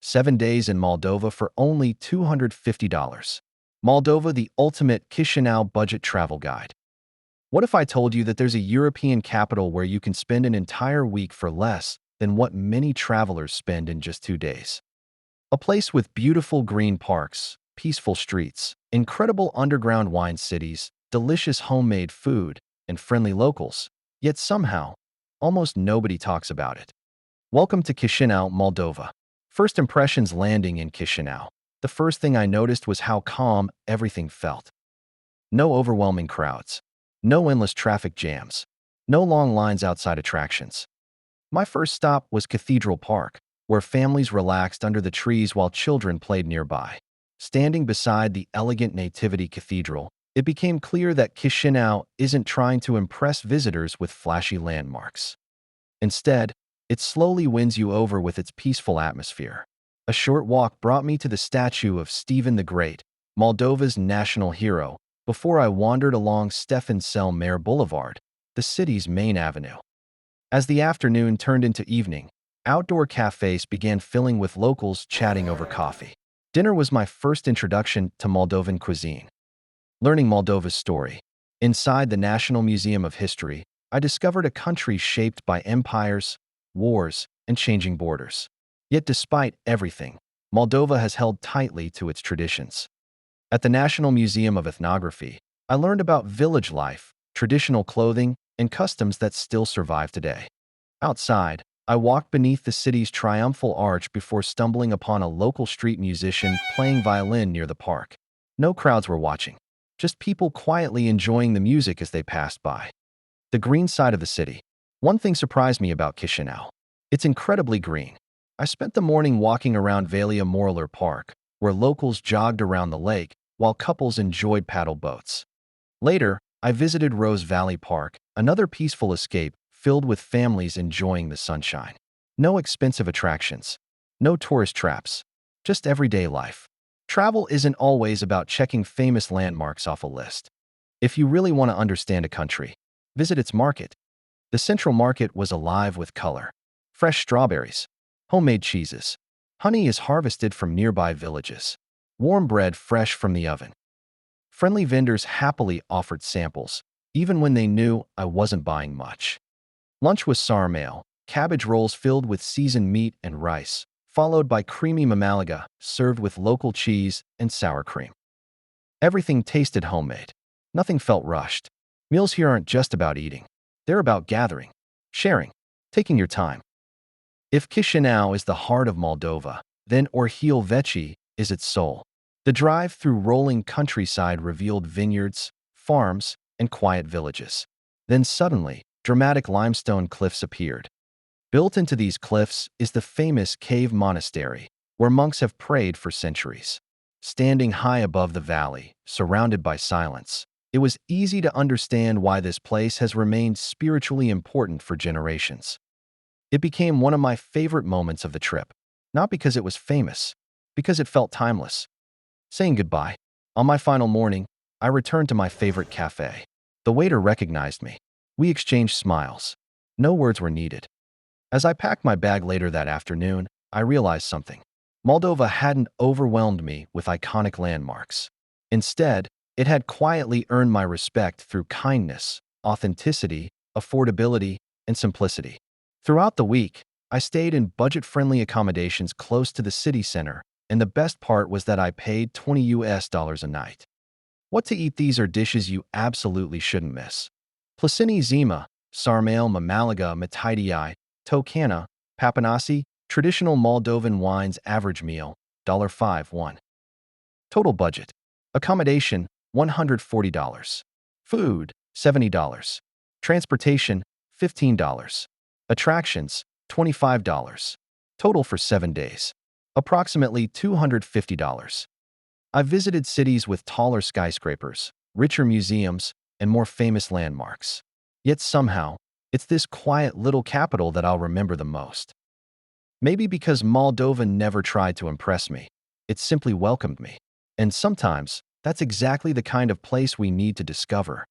7 days in Moldova for only $250. Moldova, the ultimate Chișinău budget travel guide. What if I told you that there's a European capital where you can spend an entire week for less than what many travelers spend in just 2 days? A place with beautiful green parks, peaceful streets, incredible underground wine cities, delicious homemade food, and friendly locals. Yet somehow, almost nobody talks about it. Welcome to Chișinău, Moldova. First impressions landing in Chișinău. The first thing I noticed was how calm everything felt. No overwhelming crowds. No endless traffic jams. No long lines outside attractions. My first stop was Cathedral Park, where families relaxed under the trees while children played nearby. Standing beside the elegant Nativity Cathedral, it became clear that Chișinău isn't trying to impress visitors with flashy landmarks. Instead, it slowly wins you over with its peaceful atmosphere. A short walk brought me to the statue of Stephen the Great, Moldova's national hero, before I wandered along Stefan Cel Mare Boulevard, the city's main avenue. As the afternoon turned into evening, outdoor cafes began filling with locals chatting over coffee. Dinner was my first introduction to Moldovan cuisine. Learning Moldova's story. Inside the National Museum of History, I discovered a country shaped by empires, wars, and changing borders. Yet despite everything, Moldova has held tightly to its traditions. At the National Museum of Ethnography, I learned about village life, traditional clothing, and customs that still survive today. Outside, I walked beneath the city's triumphal arch before stumbling upon a local street musician playing violin near the park. No crowds were watching, just people quietly enjoying the music as they passed by. The green side of the city. One thing surprised me about Chișinău. It's incredibly green. I spent the morning walking around Valia Morlar Park, where locals jogged around the lake while couples enjoyed paddle boats. Later, I visited Rose Valley Park, another peaceful escape filled with families enjoying the sunshine. No expensive attractions, no tourist traps, just everyday life. Travel isn't always about checking famous landmarks off a list. If you really want to understand a country, visit its market. The Central Market was alive with color. Fresh strawberries, homemade cheeses. Honey is harvested from nearby villages. Warm bread fresh from the oven. Friendly vendors happily offered samples, even when they knew I wasn't buying much. Lunch was sarmale, cabbage rolls filled with seasoned meat and rice, followed by creamy mamalaga, served with local cheese and sour cream. Everything tasted homemade. Nothing felt rushed. Meals here aren't just about eating. They're about gathering, sharing, taking your time. If Chișinău is the heart of Moldova, then Orhil Veci is its soul. The drive through rolling countryside revealed vineyards, farms, and quiet villages. Then suddenly, dramatic limestone cliffs appeared. Built into these cliffs is the famous cave monastery, where monks have prayed for centuries. Standing high above the valley, surrounded by silence, it was easy to understand why this place has remained spiritually important for generations. It became one of my favorite moments of the trip, not because it was famous, because it felt timeless. Saying goodbye, on my final morning, I returned to my favorite cafe. The waiter recognized me. We exchanged smiles. No words were needed. As I packed my bag later that afternoon, I realized something. Moldova hadn't overwhelmed me with iconic landmarks. Instead, it had quietly earned my respect through kindness, authenticity, affordability, and simplicity. Throughout the week, I stayed in budget-friendly accommodations close to the city center, and the best part was that I paid $20 a night. What to eat? These are dishes you absolutely shouldn't miss. Plasini zima, sarmale, mamalaga, matitii, tocana, papanasi, traditional Moldovan wines. Average meal, $5.1. Total budget. Accommodation, $140. Food, $70. Transportation, $15. Attractions, $25. Total for 7 days. Approximately $250. I visited cities with taller skyscrapers, richer museums, and more famous landmarks. Yet somehow, it's this quiet little capital that I'll remember the most. Maybe because Moldova never tried to impress me. It simply welcomed me. And sometimes, that's exactly the kind of place we need to discover.